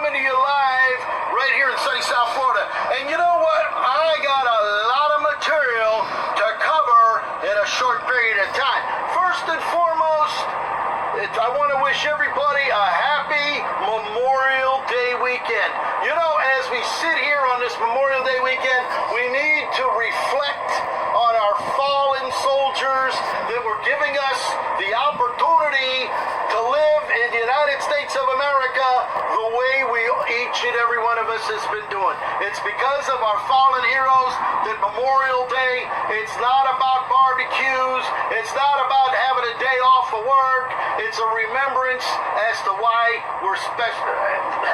coming to you live right here in sunny South Florida. And you know what? I got a lot of material to cover in a short period of time. First and foremost, I want to wish everybody a happy Memorial Day weekend. You know, as we sit here on this Memorial Day weekend, we need to reflect on our fallen soldiers that were giving us the opportunity to live in the United States of America the way each and every one of us has been doing. It's because of our fallen heroes that Memorial Day, it's not about barbecues, it's not about having a day off of work, it's a remembrance as to why we're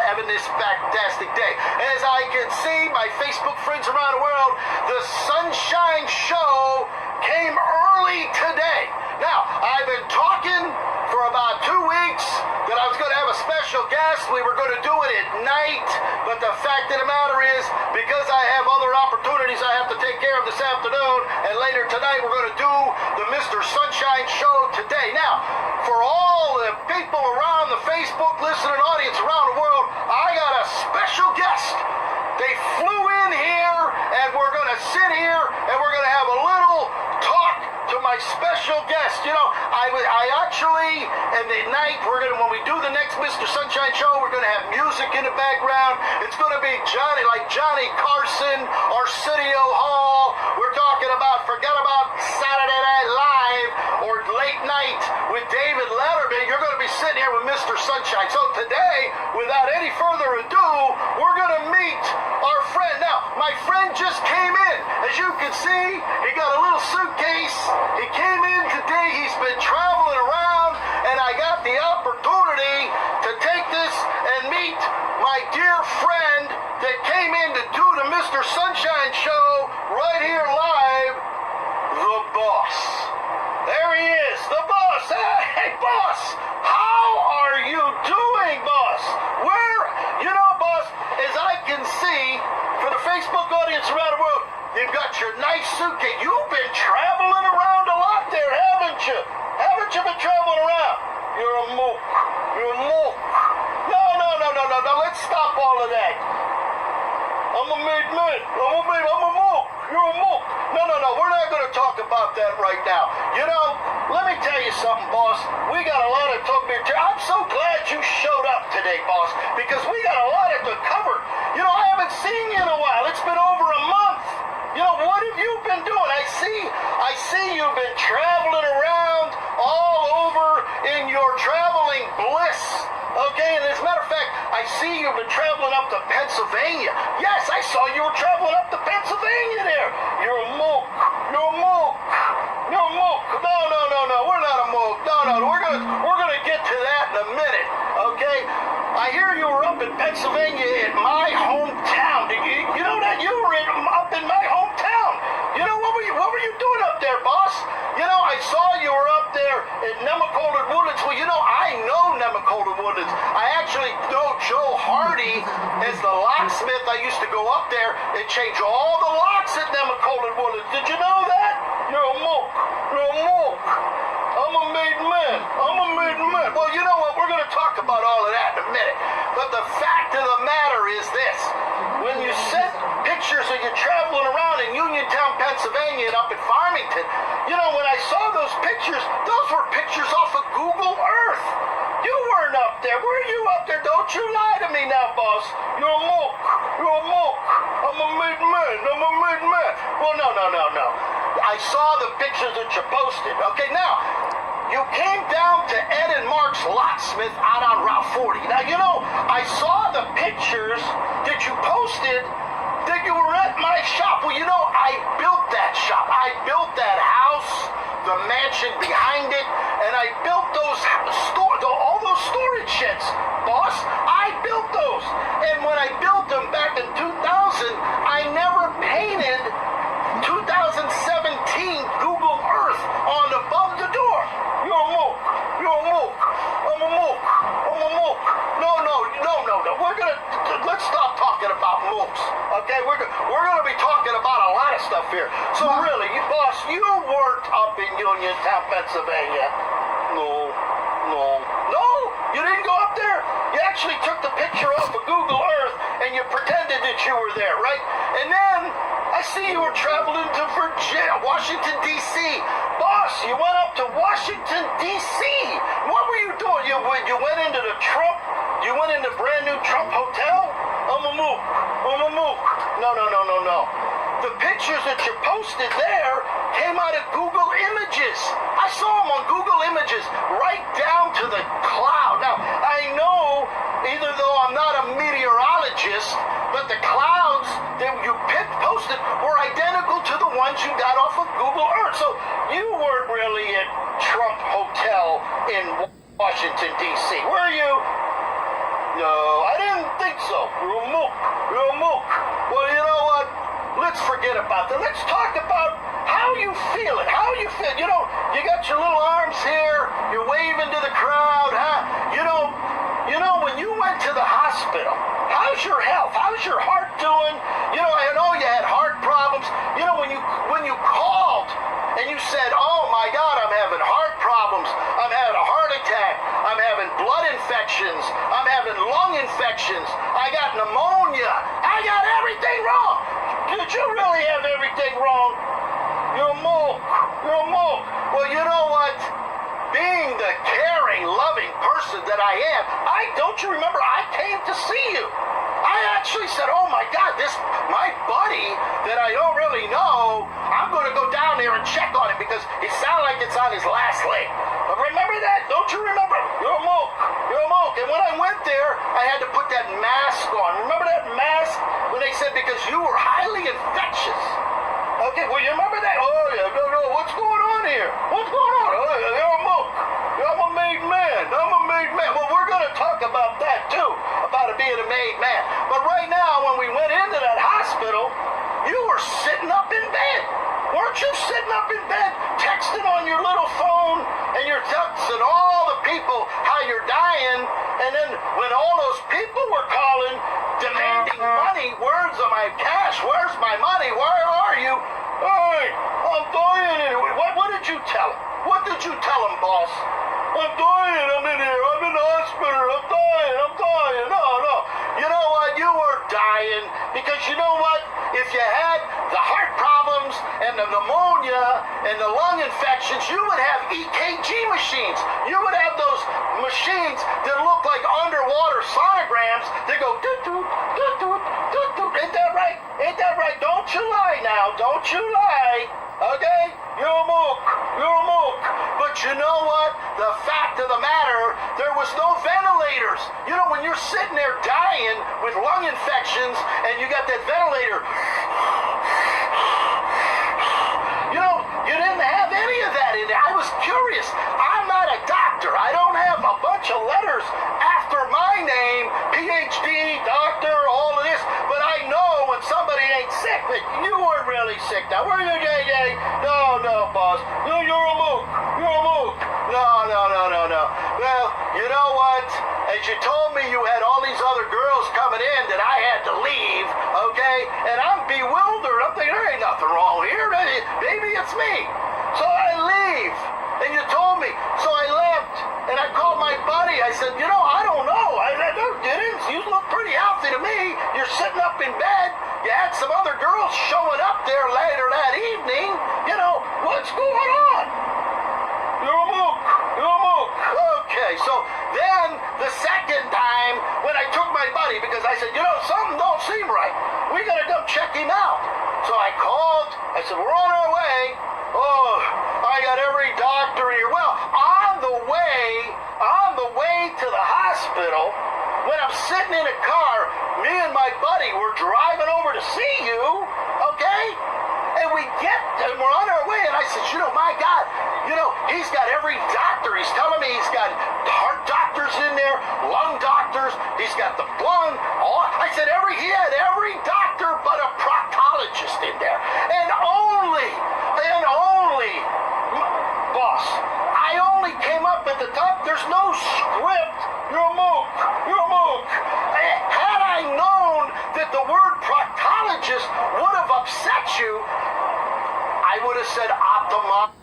having this fantastic day. As I can see, my Facebook friends around the world, the Sunshine Show came early today. Now, I've been talking for about 2 weeks that I was going to have a special guest. We were going to do it at night, but the fact of the matter is, because I have other opportunities I have to take care of this afternoon, and later tonight we're going to do the Mr. Sunshine Show today. Now, for all the people around the Facebook listening audience around the world, I got a special guest. They flew in here, and we're going to sit here, and we're going to have a little talk to my special guest. You know, I actually, and at night, when we do the next Mr. Sunshine Show, we're going to have music in the background. It's going to be Johnny Carson, Arsenio Hall. We're talking about, forget about Saturday Night Live or late night with David Letterman. You're going to be sitting here with Mr. Sunshine. So today, without any further ado, we're going to meet our friend. Now, my friend just came in. As you can see, he got a little suitcase. He came in today. He's been traveling around, and I got the opportunity to take this and meet my dear friend that came in to do the Mr. Sunshine Show right here live, the boss. There he is, the boss. Hey, boss, how are you doing, boss? You know, boss, as I can see, for the Facebook audience around the world, you've got your nice suitcase. You've been traveling around a lot there, haven't you? Haven't you been traveling around? You're a mook. You're a mook. No. Let's stop all of that. I'm a made man. I'm a mook. You're a mook. No. We're not going to talk about that right now. You know, let me tell you something, boss. We got a lot of talk here. I'm so glad you showed up today, boss, because we got a lot to cover. You know, I haven't seen you in a while. It's been over a month. You know, what have you been doing? I see you've been traveling around all over in your traveling bliss. Okay, and as a matter of fact, I see you've been traveling up to Pennsylvania. Yes, I saw you were traveling up to Pennsylvania there. You're a mook. You're a mook. You're a mook. No. We're not a mook. No. We're gonna get to that in a minute. Okay? I hear you were up in Pennsylvania in my hometown. You know that you were up in my hometown. You know, what were you doing up there, boss? You know, I saw you were up there in Nemacolin Woodlands. Well, you know, I know Nemacolin Woodlands. I actually know Joe Hardy as the locksmith. I used to go up there and change all the locks at Nemacolin Woodlands. Did you know that? You're a mook. You're a mook. I'm a made man. Well, you know what? We're going to talk about all of that in a minute. But the fact of the matter is this. When you sent pictures of you traveling around in Uniontown, Pennsylvania and up in Farmington, you know, when I saw those pictures, those were pictures off of Google Earth. You weren't up there. Were you up there? Don't you lie to me now, boss. You're a mook. You're a mook. I'm a made man. Well, no. I saw the pictures that you posted. Okay, now, you came down to Ed and Mark's Locksmith out on Route 40. Now, you know, I saw the pictures that you posted that you were at my shop. Well, you know, I built that shop. I built that house, the mansion behind it, and I built all those storage sheds, boss. I built those. And when I built them back in 2000, I never painted 2017 Google Earth on above the door. You're a mook. You're a mook. I'm a mook. No. Let's stop talking about mooks. Okay, we're going to be talking about a lot of stuff here. So really, boss, you worked up in Uniontown, Pennsylvania. No. You didn't go up there? You actually took the picture off of Google you were there, right? And then I see you were traveling to Washington, D.C. Boss, you went up to Washington, D.C. What were you doing? You went into the Trump, you went into brand new Trump hotel? No. The pictures that you posted there came out of Google Images. I saw them on Google Images right down to the cloud. Now, I know, even though I'm not a meteorologist, but the clouds that you posted were identical to the ones you got off of Google Earth. So you weren't really at Trump Hotel in Washington, D.C., were you? No, I didn't think so. You're a mook. Well, you know what? Let's forget about that. Let's talk about how you feel. You know, you got your little arms here. You're waving to the crowd, huh? You know, when you went to the hospital, how's your health? How's your heart doing? You know, I know you had heart problems. You know, when you called and you said, oh my God, I'm having heart problems. I'm having a heart attack. I'm having blood infections. I'm having lung infections. I got pneumonia. I got everything wrong. Did you really have everything wrong? You're a mook. Well, you know what? Being the caring, loving person that I am, don't you remember I came to see you? I actually said, oh my God, my buddy that I don't really know, I'm going to go down there and check on him because it sounds like it's on his last leg. But remember that? Don't you remember? You're a mook. And when I went there, I had to put that mask on. Remember that mask when they said because you were highly infectious? Okay, well, you remember that? Oh, yeah, no, what's going on here? What's going on? Oh, you're a mook. I'm a made man. Well, we're going to talk about that, too, about it being a made man. But right now, when we went into that hospital, you were sitting up in bed. Weren't you sitting up in bed, texting on your little phone, and you're texting all the people how you're dying, and then when all those people were calling, demanding money, where's my cash, where's my money, where are you? Hey, I'm dying anyway. What did you tell him? What did you tell him, boss? I'm dying, I'm in here, I'm in the hospital, I'm dying. No. You know what? You were dying because you know what? If you had the heart problems and the pneumonia and the lung infections, you would have EKG machines. You would have those machines that look like underwater sonograms that go doot-doot. Ain't that right? Don't you lie now. Don't you lie. Okay? You're a mook. But you know what? The fact of the matter, there was no ventilators. You know, when you're sitting there dying with lung infections and you got that ventilator, you know, you didn't have any of that in there. I was curious. I'm not a doctor. I don't have a bunch of letters after my name, PhD, doctor, all of this. But I know when somebody ain't sick, but you weren't really sick. Now, were you, JJ? No, boss. No, you're a mook. No. Well, you know what? As you told me you had all these other girls coming in that I had to leave, okay? And I'm bewildered. I'm thinking, there ain't nothing wrong here. Maybe it's me. So I leave. And you told me. So I left. And I called my buddy. I said, you know, I don't know. I didn't. You look pretty healthy to me. You're sitting up in bed. You had some other girls showing up there later that evening. You know, what's going on? You're a mook. Okay, so then the second time when I took my buddy, because I said, you know, something don't seem right. We gotta go check him out. So I called. I said, we're on our way. Oh, I got every doctor here. Well, on the way to the hospital, when I'm sitting in a car, me and my buddy were driving over to see you, okay? And we're on our way, and I said, you know, my God, you know, he's got every doctor. He's telling me he's got heart doctors in there, lung doctors. He's got the lung. I said he had every doctor but a proctologist in there. And only, boss, I only came up at the top. There's no script. You're a mook. Had I known that the word proctologist would have upset you, I would have said ophthalmologist.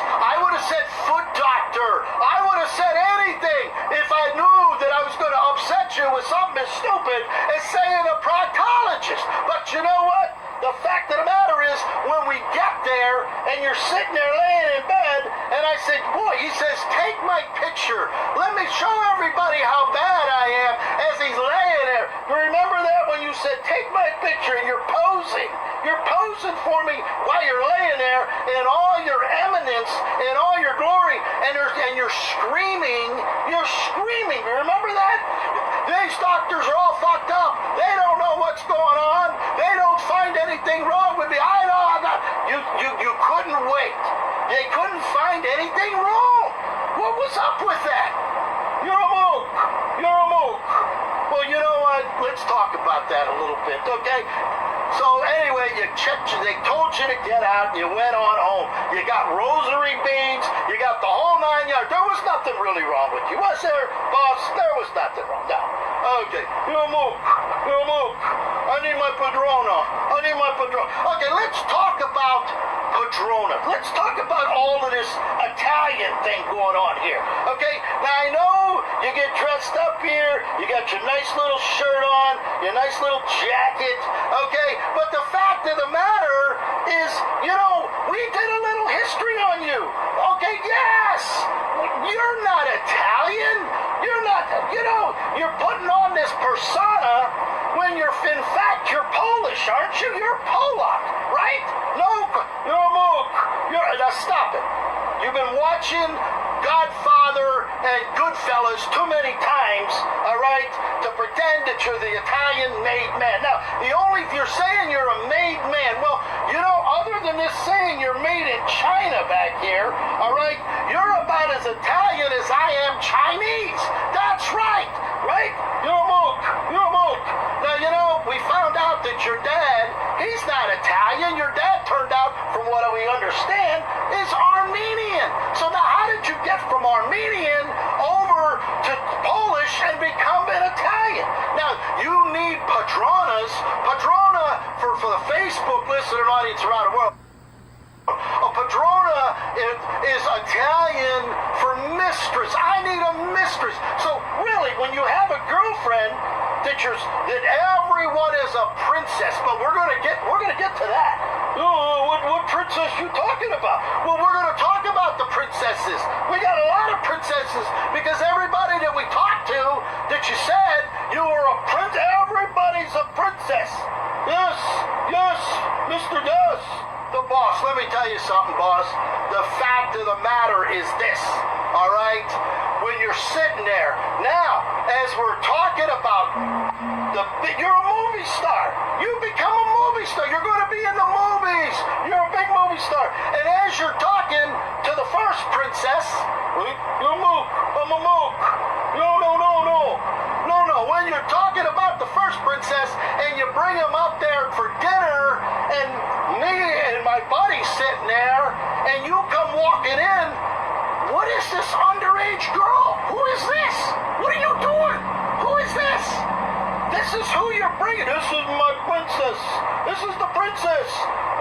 I would have said foot doctor. I would would have said anything if I knew that I was going to upset you with something as stupid as saying a proctologist. But you know what? The fact of the matter is, when we get there and you're sitting there laying in bed, and I said, boy, he says, take my picture. Let me show everybody how bad I am as he's laying there. You remember that when you said, take my picture, and you're posing. You're posing for me while you're laying there in all your eminence, in all your glory, and you're screaming. You're screaming. You remember that? These doctors are all fucked up. They don't know what's going on. They don't find anything wrong with me. I know I'm not. You couldn't wait. They couldn't find anything wrong. What was up with that? You're a mook. You're a mook. Well, you know what? Let's talk about that a little bit, okay? So anyway, they told you to get out, and you went on home. You got rosary beads, you got the whole 9 yards. There was nothing really wrong with you, was there, boss? There was nothing wrong. No. Okay, you're a mook. You're a mook. I need my padrona. I need my padrona. Okay, let's talk about padrona. Let's talk about all of this Italian thing going on here. Okay, now I know you get dressed up here, you got your nice little shirt on, your nice little jacket, okay, but the fact of the matter is, you know, we did a little history on you. Okay, yes, you're not Italian. You're not, you know, you're putting on this persona when in fact, you're Polish, aren't you? You're Polak, right? No, you're a mook. Now stop it. You've been watching Godfather and Goodfellas too many times, all right, to pretend that you're the Italian-made man. Now, you're saying you're a made man. Well, you know, other than this saying you're made in China back here, all right, you're about as Italian as I am Chinese. That's right, right? You're a mook. You're a mook. Now, you know, we found out that your dad, he's not Italian. Your dad turned out, from what we understand, is Armenian. So now how did you get from Armenian over to Polish and become an Italian? Now, you need padronas. Padrona, for the Facebook listening audience around the world, a padrona is Italian for mistress. I need a mistress. So really, when you have a girlfriend, that everyone is a princess. But we're gonna get to that. Oh, what princess you talking about? Well, we're gonna talk about the princesses. We got a lot of princesses because everybody that we talked to, that you said you were a prince. Everybody's a princess. Yes, yes, Mr. Yes. The boss, let me tell you something, boss. The fact of the matter is this, all right? When you're sitting there, now, as we're talking about, you're a movie star. You become a movie star. You're going to be in the movies. You're a big movie star. And as you're talking to the first princess, you're a mook. I'm a mook. No. When you're talking about the first princess and you bring them up there for dinner, and me and my buddy sitting there, and you come walking in, what is this underage girl? Who is this? What are you doing? Who is this? This is who you're bringing. This is my princess. This is the princess.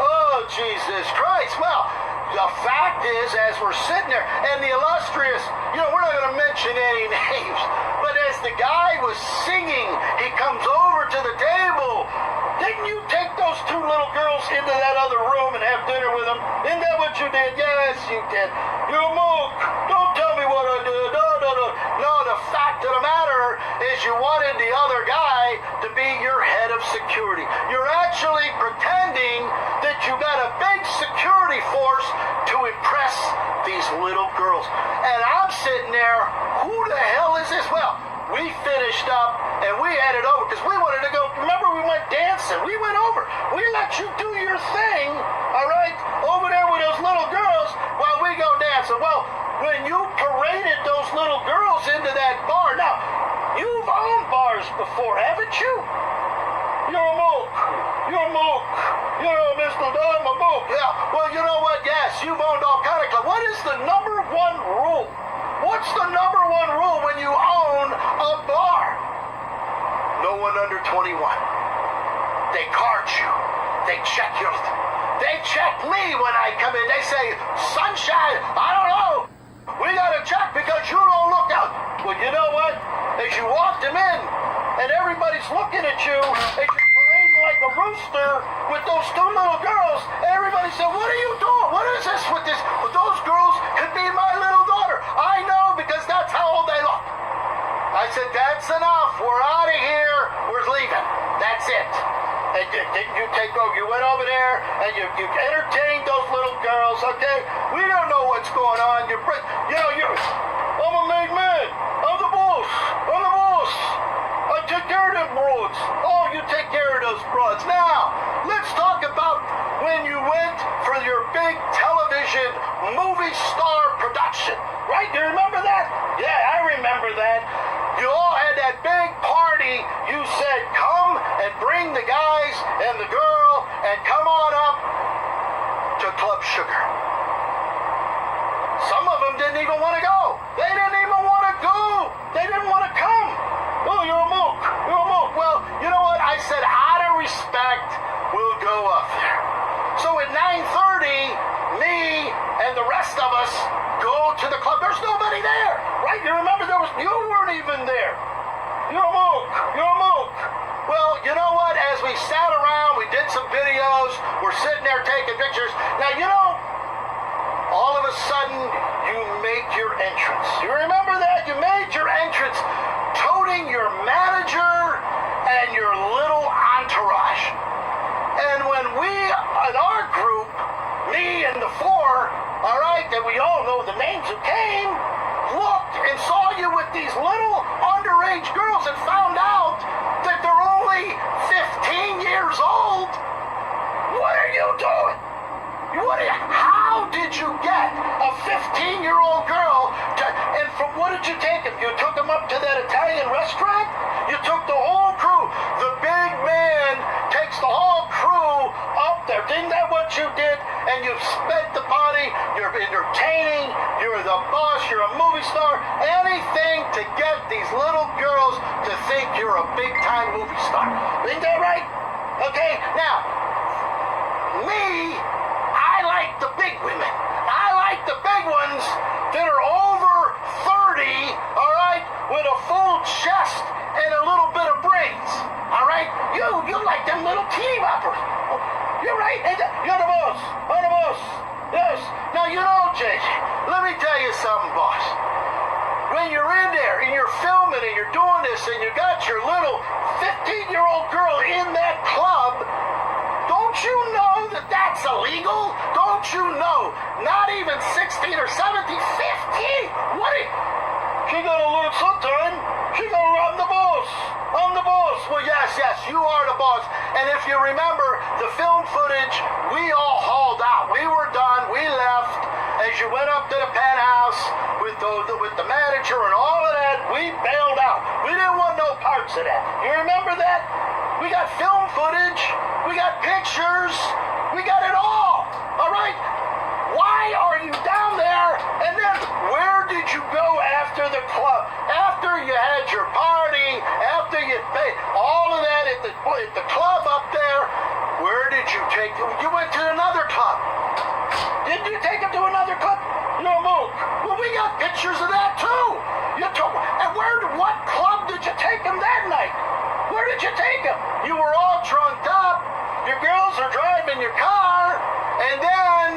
Oh, Jesus Christ. Well, the fact is, as we're sitting there, and the illustrious, you know, we're not going to mention any names, but as the guy was singing, he comes over to the table. Didn't you take those two little girls into that other room and have dinner with them? Isn't that what you did? Yes, you did. You're a mook. Don't tell me what I did. No, the fact of the matter is you wanted the other guy to be your head of security. You're actually pretending that you got a big security force to impress these little girls. And I'm sitting there, who the hell is this? Well, we finished up and we headed over because we wanted to go. Remember, we went dancing. We went over. We let you do your thing, all right, over there with those little girls while we go dancing. Well, when you paraded those little girls into that bar, now, you've owned bars before, haven't you? You're a mook. You're a mook. You know, Mr. I'm a mook. Yeah, well, you know what? Yes, you've owned all kind of clubs. What is the number one rule? What's the number one rule when you own a bar? No one under 21. They card you. They check your... They check me when I come in. They say, sunshine, I don't know. we gotta check because you don't look out. Well, you know what? As you walked him in, and everybody's looking at you, as you're parading like a rooster with those two little girls, and everybody said, what are you doing? What is this with this? Well, those girls could be my little daughter. I know because that's how old they look. I said, that's enough. We're out of here. We're leaving. That's it. And didn't you take over? You went over there and you entertained those little girls, okay? We don't know what's going on. I'm a made man. I'm the boss. I'm the boss. I take care of them broads. Oh, you take care of those broads. Now, let's talk about when you went for your big television movie star production. Right? Do you remember that? Yeah, I remember that. You all had that big party. You said, come and bring the guys and the girl and come on up to Club Sugar. Some of them didn't even want to go. They didn't even want to go. They didn't want to come. Oh, you're a mook. You're a mook. Well, you know what? I said, out of respect, we'll go up there. So at 9:30, me and the rest of us go to the club. There's nobody there, right? You remember you weren't even there. You're a mook. You're a mook. Well, you know what? As we sat around, we did some videos. We're sitting there taking pictures. Now, all of a sudden, you make your entrance. You remember that? You made your entrance toting your manager and your little entourage. And when we, in our group, me and the four, all right, that we all know the names who came, looked and saw you with these little underage girls and found out that they're only 15 years old. What are you doing? How did you get a 15-year-old girl and from what did you take them? You took them up to that Italian restaurant? You took the whole crew. The big man takes the whole crew up there. Isn't that what you did? And you've spent the party, you're entertaining, you're the boss, you're a movie star, anything to get these little girls to think you're a big-time movie star. Isn't that right? Okay, now, me, I like the big women. I like the big ones that are over 30, all right, with a full chest and a little bit of brains, all right? You like them little teeny boppers. You're right. You're the boss. I'm the boss. Yes. Now, JJ, let me tell you something, boss. When you're in there and you're filming and you're doing this and you got your little 15-year-old girl in that club, don't you know that that's illegal? Don't you know? Not even 16 or 17, 15. What? She got a little sometime. She got I'm the boss. I'm the boss. Well, yes, you are the boss. And if you remember the film footage, we all hauled out. We were done. We left. As you went up to the penthouse with the manager and all of that, we bailed out. We didn't want no parts of that. You remember that? We got film footage. We got pictures. We got it all. All right? Why are you down there? And then where did you go after the club? After you had your party, after you paid all of that at the club up there, where did you take them? You went to another club. Did you take them to another club? No, move. Well, we got pictures of that too. And what club did you take them that night? Where did you take them? You were all drunked up. Your girls are driving your car, and then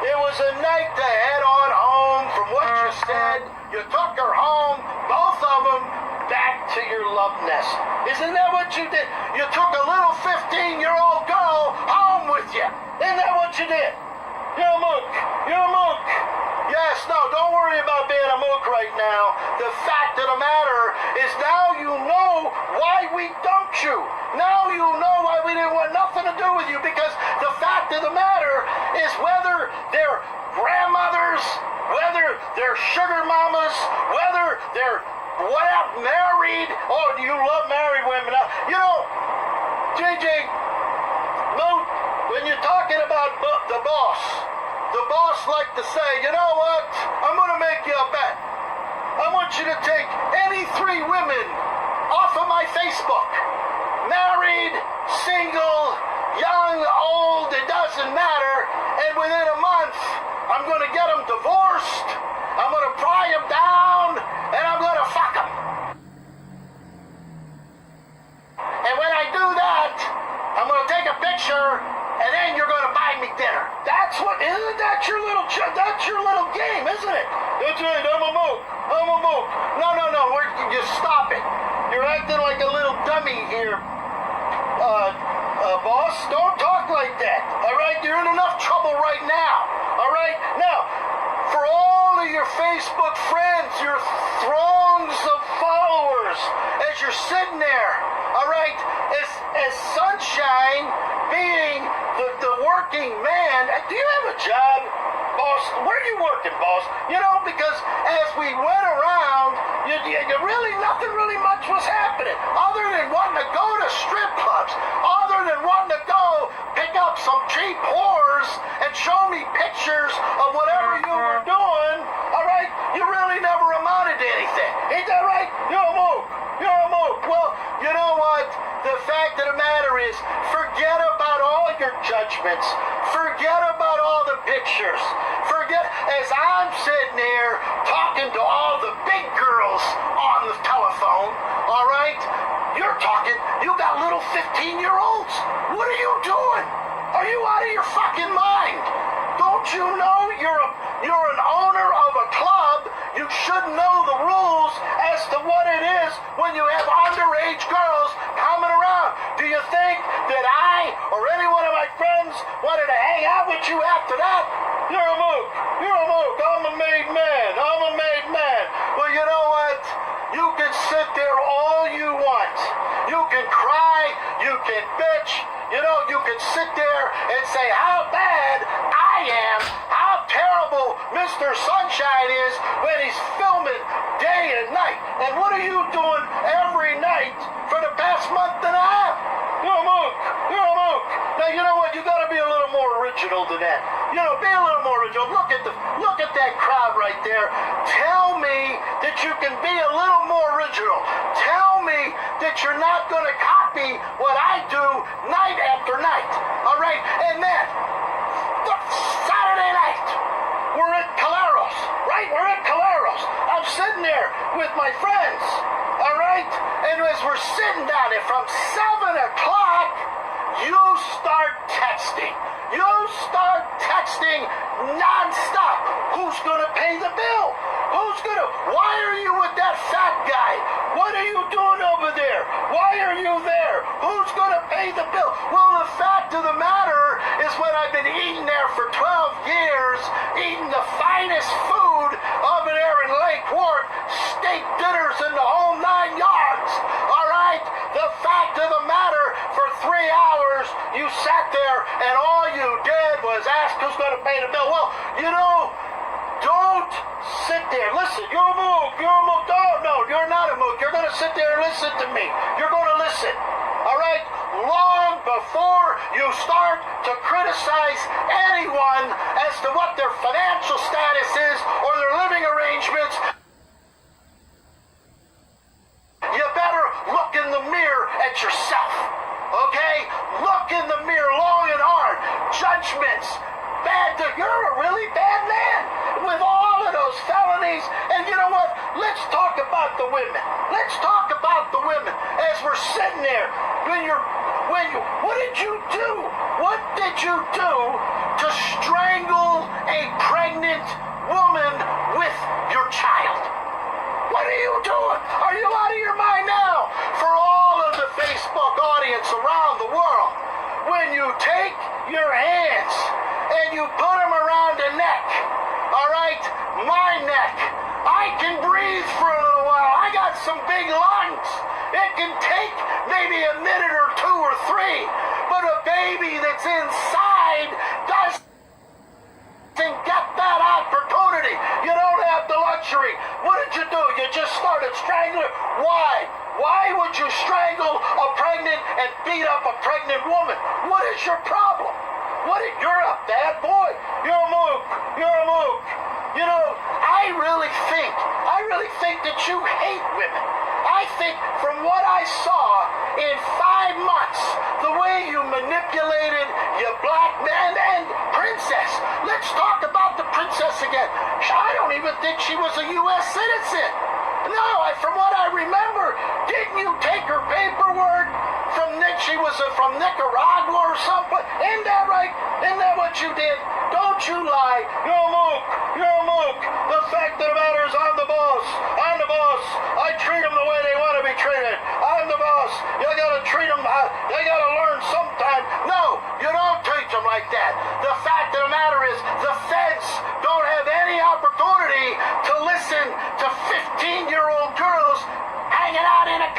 it was a night to head on home from what you said. You took her home, both of them, back to your love nest. Isn't that what you did? You took a little 15-year-old girl home with you. Isn't that what you did? You're a mook. You're a mook. Yes, no, don't worry about being a mook right now. The fact of the matter is now you know why we dumped you. Now you know why we didn't want nothing to do with you, because the fact of the matter is whether they're grandmothers, whether they're sugar mamas, whether they're married, oh, you love married women. JJ, Moot, when you're talking about the boss like to say, you know what, I'm going to make you a bet. I want you to take any 3 women off of my Facebook. Married, single, young, old, it doesn't matter. And within a month, I'm going to get them divorced. I'm gonna pry him down, and I'm gonna fuck him. And when I do that, I'm gonna take a picture, and then you're gonna buy me dinner. Isn't that your little, that's your little game, isn't it? That's right, I'm a mook. No, you stop it. You're acting like a little dummy here, boss. Don't talk like that, all right? You're in enough trouble right now, all right? Now, for all of your Facebook friends, your throngs of followers, as you're sitting there, all right, as Sunshine being the working man, do you have a job, boss? Where are you working, boss? You know, because as we went around, nothing really much was happening, other than wanting to go to strip clubs, other than wanting to go pick up some cheap whores and show me pictures of whatever you were doing, all right? You really never amounted to anything. Ain't that right? You're a mook. Well, you know what? The fact of the matter is, forget about all your judgments. Forget about all the pictures. Forget, as I'm sitting there talking to all the big girls on the telephone, all right? You're talking, you got little 15-year-olds. What are you doing? Are you out of your fucking mind? Don't you know you're an owner of a club? You should know the rules as to what it is when you have underage girls coming around. Do you think that I or any one of my friends wanted to hang out with you after that? You're a mook. I'm a made man. Well, you know what? You can sit there all you want. You can cry, you can bitch, you can sit there and say how bad I am, how terrible Mr. Sunshine is when he's filming day and night. And what are you doing every night for the past month and a half? You're a mook. Now, you know what? You gotta be a little more original than that. Be a little more original. Look at that crowd right there. Tell me that you can be a little more original. Tell me that you're not gonna copy what I do night after night. All right? And then, Saturday night, we're at Caleros, right? We're at Caleros. I'm sitting there with my friends, all right? And as we're sitting down there from 7 o'clock, you start texting. You start texting nonstop. Who's gonna pay the bill? Why are you with that fat guy? What are you doing over there? Why are you there? Who's gonna pay the bill? Well, the fact of the matter is when I've been eating there for 12 years, eating the finest food over there in Lake Worth, steak dinners in the whole 9 yards, all right? The fact of the matter, for 3 hours, you sat there and all you did was ask who's going to pay the bill. Well, don't sit there. Listen, you're a mook. No, you're not a mook. You're going to sit there and listen to me. You're going to listen, all right? Long before you start to criticize anyone as to what their financial status is or their living arrangements, you better look in the mirror at yourself, okay? Look in the mirror long and hard. Judgments. You're a really bad man with all of those felonies. And you know what? Let's talk about the women. As we're sitting there, what did you do? What did you do to strangle a pregnant woman with your child? What are you doing? Are you out of your mind now? For all of the Facebook audience around the world, when you take your hands and you put them around the neck, all right, my neck, I can breathe for a little while. I got some big lungs. It can take maybe a minute or 2 or 3, but a baby that's inside doesn't get that opportunity. You don't have the luxury. What did you do? You just started strangling her. Why? Why would you strangle a pregnant and beat up a pregnant woman? What is your problem? You're a bad boy. You're a mook. I really think that you hate women. I think from what I saw in 5 months, the way you manipulated your black man and princess. Let's talk about the princess again. I don't even think she was a U.S. citizen. No, from what I remember, didn't you take her paperwork from she was from Nicaragua or something? Isn't that right? Isn't that what you did? Don't you lie. You're a mook. You're a mook. The fact of the matter is I'm the boss. I'm the boss. I treat them the way they want to be treated. I'm the boss. You gotta treat them. They gotta learn sometime. No, you don't treat them like that. The fact of the matter is the feds don't have any opportunity to listen to 15-year-old girls hanging out in a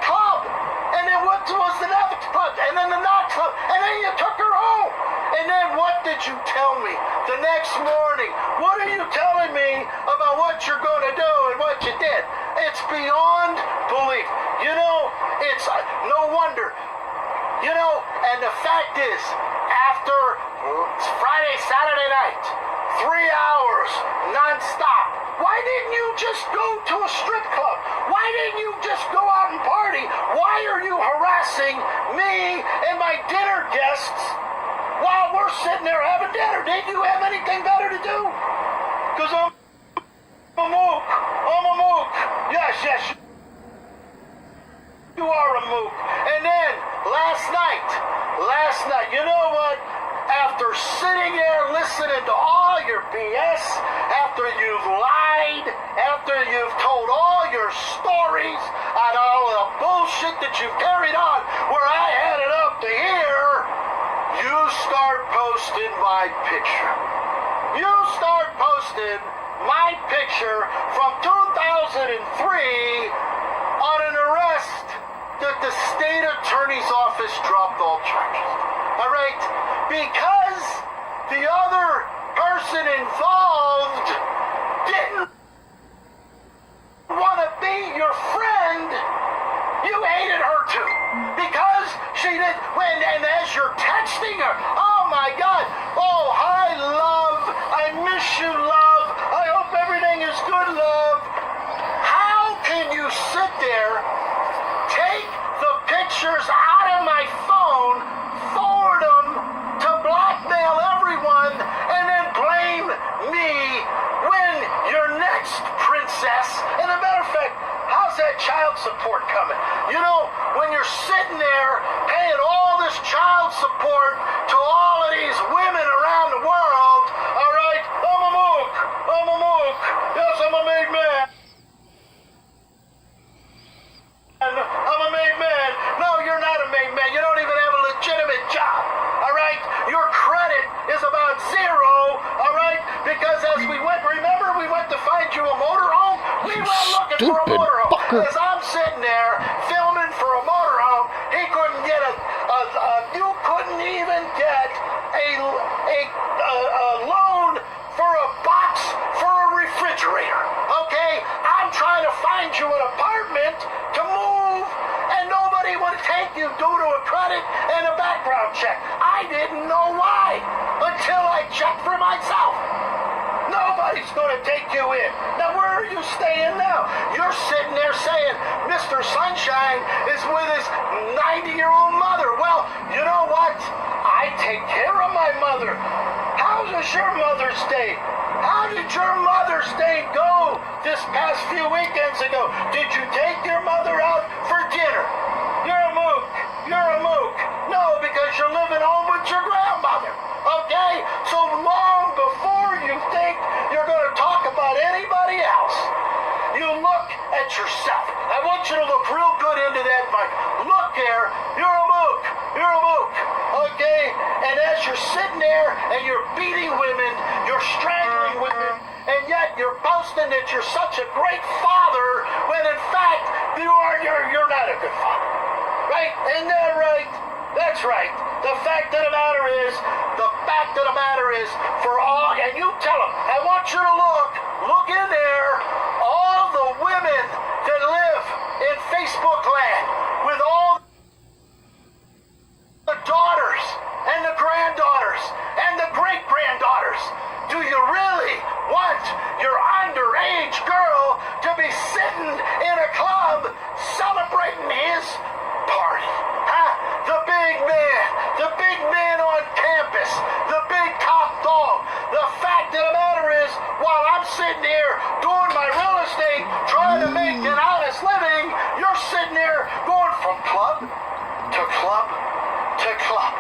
club. And then what was the next club? And then the next club. And then you took her home. And then what did you tell me the next morning? What are you telling me about what you're going to do and what you did? It's beyond belief. You know, it's no wonder. You know, and the fact is, after Friday, Saturday night, 3 hours nonstop, why didn't you just go to a strip club? Why didn't you just go out and party? Why are you harassing me and my dinner guests while we're sitting there having dinner? Didn't you have anything better to do? Because I'm a mook. I'm a mook. Yes, yes. You are a mook. And then last night, you know what? After sitting there listening to all your BS, after you've lied, after you've told all your stories and all the bullshit that you've carried on where I had it up to here, you start posting my picture. You start posting my picture from 2003 on an arrest that the state attorney's office dropped all charges. All right? Because the other person involved didn't want to be your friend, you hated her too. Because she did, and as you're texting her, oh my God, oh, hi, love, I miss you, love, I hope everything is good, love. How can you sit there, take the pictures out of my phone, forward them to blackmail everyone, and then blame me when your next princess, and a matter of fact, how's that child support coming? You know, when you're sitting there paying all this child support to all of these women around the world, all right, I'm a mook, yes, I'm a made man. I'm a made man. No, you're not a made man. You don't even have a legitimate job. All right? Your credit is about zero. All right? Because as we went, remember we went to find you a motorhome? We went looking for a motorhome. As I'm sitting there filming for a motorhome, he couldn't get you couldn't even get a loan for a box for a refrigerator. Okay? I'm trying to find you an apartment to move, and nobody would take you due to a credit and a background check. I didn't know why until I checked for myself. Nobody's going to take you in. Now, where are you staying now? You're sitting there saying Mr. Sunshine is with his 90-year-old mother. Well, you know what? I take care of my mother. How does your Mother's Day? How did your Mother's Day go this past few weekends ago? Did you take your mother out for dinner? You're a mook. You're a mook. No, because you're living home with your grandmother. Okay? So long before you think you're going to talk about anybody else, you look at yourself. I want you to look real good into that mic. Look there. You're a mook. You're a mook. Okay? And as you're sitting there and you're beating women, you're strangling women, and yet you're boasting that you're such a great father when in fact you're not a good father. Right? Isn't that right? That's right. The fact of the matter is, for all, and you tell them, I want you to look in there, all the women that live in Facebook land with all the daughters and the granddaughters and the great-granddaughters. Do you really want your underage girl from club to club to club,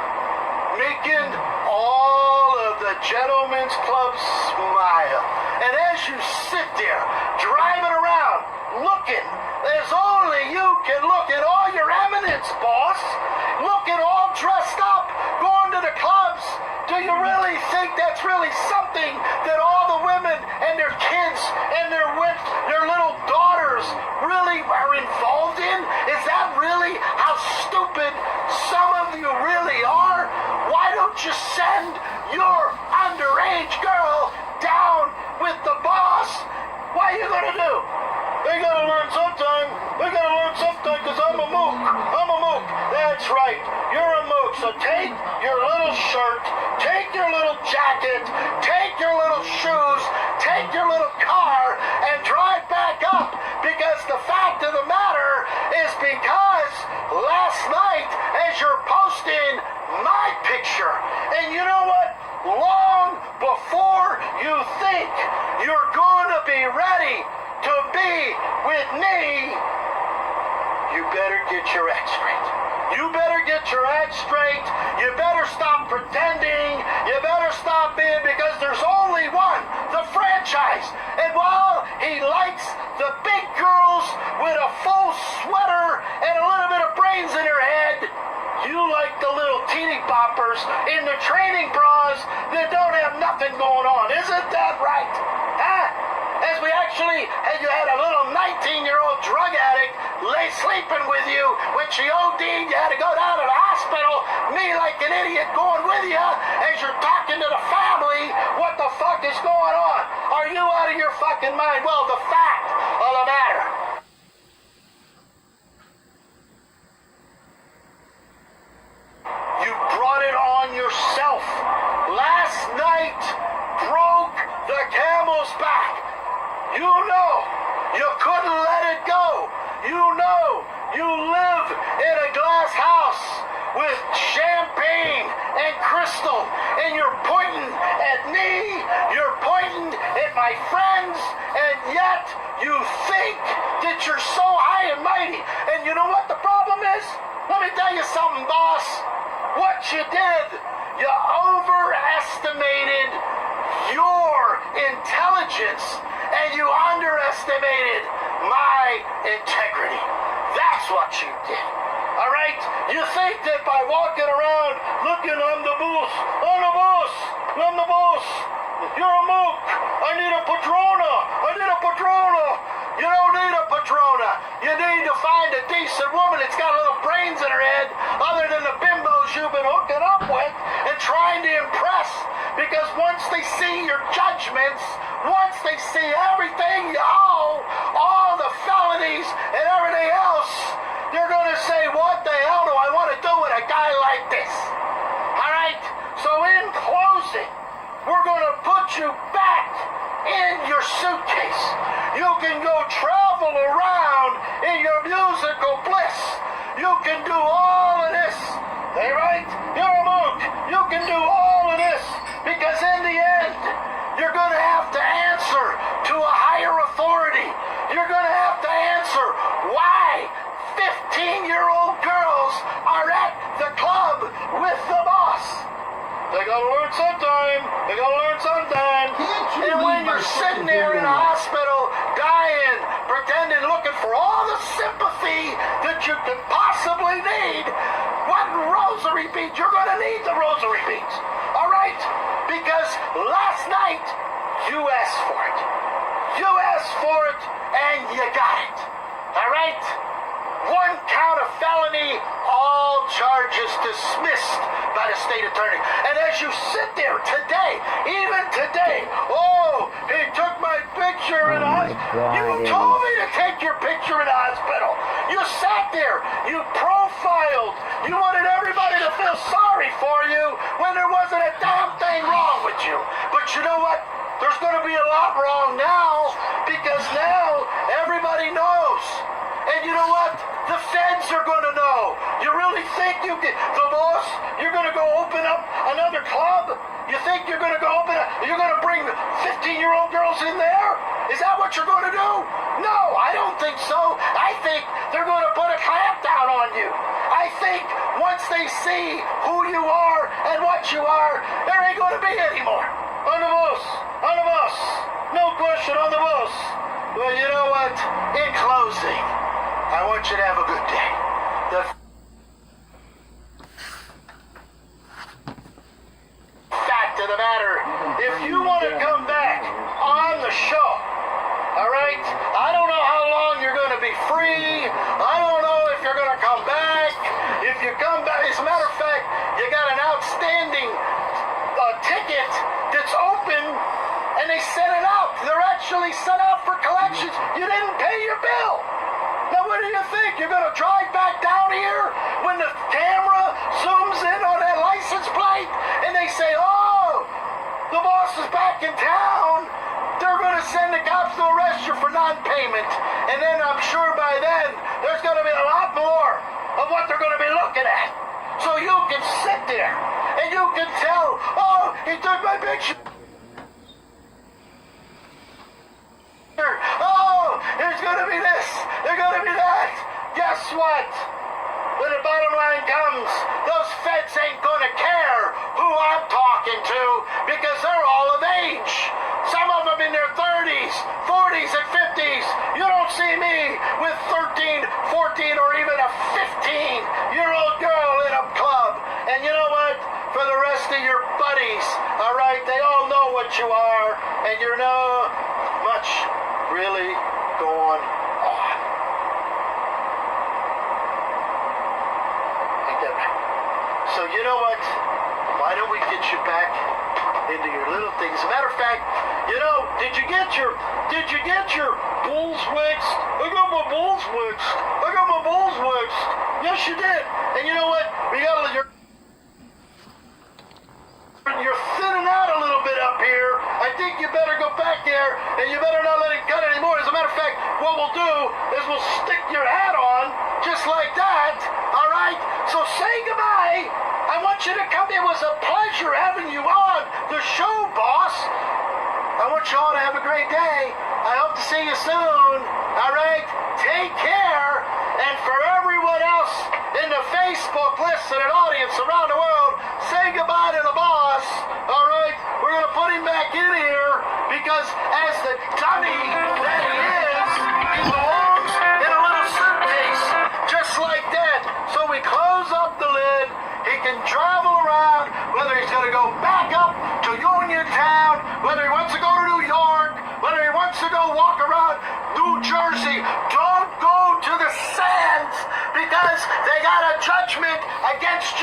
making all of the gentlemen's clubs smile. And as you sit there, driving around, looking as only you can look at all your eminence, boss, looking all dressed up, going to the clubs, do you really think that's really something that all the women and their kids and their little daughters really are involved in? Is that really how stupid some of you really are? Why don't you send your underage girl down with the boss? What are you gonna do? They gotta learn sometime. They gotta learn sometime because I'm a mook. I'm a mook. That's right. You're a mook. So take your little shirt, take your little jacket, take your little shoes, take your little car, and drive back up. Because the fact of the matter is because last night, as you're posting my picture, and you know what? Long before you think you're going to be ready to be with me, you better get your act straight. You better get your act straight. You better stop pretending. You better stop being, because there's only one, the franchise. And while he likes the big girls with a full sweater and a little bit of brains in her head, you like the little teeny boppers in the training bras that don't have nothing going on. Isn't that right? Huh? As we actually you had a little 19-year-old drug addict lay sleeping with you when she OD'd, you had to go down to the hospital, me like an idiot going with you as you're talking to the family. What the fuck is going on? Are you out of your fucking mind? Well, the fact of the matter, you brought it on yourself. Last night broke the camel's back. You know you couldn't let it go. You know you live in a glass house with champagne and crystal, and you're pointing at me, you're pointing at my friends, and yet you think that you're so high and mighty. And you know what the problem is? Let me tell you something, boss. What you did, you overestimated your intelligence and you underestimated my integrity. That's what you did. All right? You think that by walking around looking, I'm the boss, I'm the boss, I'm the boss. You're a mook. I need a patrona. I need a patrona. You don't need a patrona. You need to find a decent woman that's got little brains in her head other than the bimbos you've been hooking up with and trying to impress. Because once they see your judgments, once they see everything you owe, all the felonies and everything else, they're going to say, what the hell do I want to do with a guy like this? All right? So in closing, we're going to put you back in your suitcase. You can go travel around in your musical bliss. You can do all of this. All right? You're a monk. You can do all of this. Because in the end, you're going to have to answer to a higher authority. You're going to have to answer why 15-year-old girls are at the club with the boss. They gotta learn sometime. They gotta learn sometime. And when you're sitting there in a hospital, dying, pretending, looking for all the sympathy that you could possibly need, what rosary beads? You're gonna need the rosary beads. All right? Because last night, you asked for it. You asked for it, and you got it. All right? One count of felony, all charges dismissed by the state attorney. And as you sit there today, even today, oh, he took my picture in the hospital. You told me to take your picture in the hospital. You sat there, you profiled, you wanted everybody to feel sorry for you when there wasn't a damn thing wrong with you. But you know what? There's going to be a lot wrong now, because now everybody knows. And you know what? The feds are going to know. You really think you can, the boss, you're going to go open up another club? You think you're going to go open up, you're going to bring 15-year-old girls in there? Is that what you're going to do? No, I don't think so. I I think they're going to put a clamp down on you. I think once they see who you are and what you are, there ain't going to be any more. On the bus. No question, on the bus. Well, you know what? In closing, I want you to have a good day. The fact of the matter, if you want to come back on the show, all right, I don't know how long you're going to be free. I don't know if you're going to come back. If you come back, as a matter of fact, you got an outstanding ticket that's open, and they sent it out. They're actually sent out for collections. You didn't pay your bill. Now, what do you think? You're going to drive back down here when the camera zooms in on that license plate, and they say, oh, the boss is back in town. They're going to send the cops to arrest you for non-payment. And then I'm sure by then, there's going to be a lot more of what they're going to be looking at. So you can sit there and you can tell, oh, he took my picture. Oh, there's going to be this, there's going to be that. Guess what? When the bottom line comes, those feds ain't going to care who I'm talking to because they're all of age. Some of them in their 30s, 40s, and 50s. You don't see me with 13, 14, or even a 15-year-old girl in a club. And you know what? For the rest of your buddies, all right, they all know what you are, and you're no much really going on. Ain't that right? So you know what? Why don't we get you back into your little things? As a matter of fact, you know, did you get your bulls waxed? I got my bulls waxed. Yes, you did. And you know what? You're thinning out a little bit up here. I think you better go back there, and you better not let it cut anymore. As a matter of fact, what we'll do is we'll stick your hat on just like that. All right? So say goodbye. I want you to come. It was a pleasure having you on the show, boss. I want you all to have a great day. I hope to see you soon. All right? Take care. And for everyone else in the Facebook listening audience around the world, say goodbye to the boss. All right? We're going to put him back in here because as the dummy that he is, he belongs in a little suitcase just like that. So we close up the lid. He can travel around, whether he's going to go back up to Uniontown, whether he wants to go to New York, whether he wants to go walk around New Jersey. Don't go to the sands because they got a judgment against you.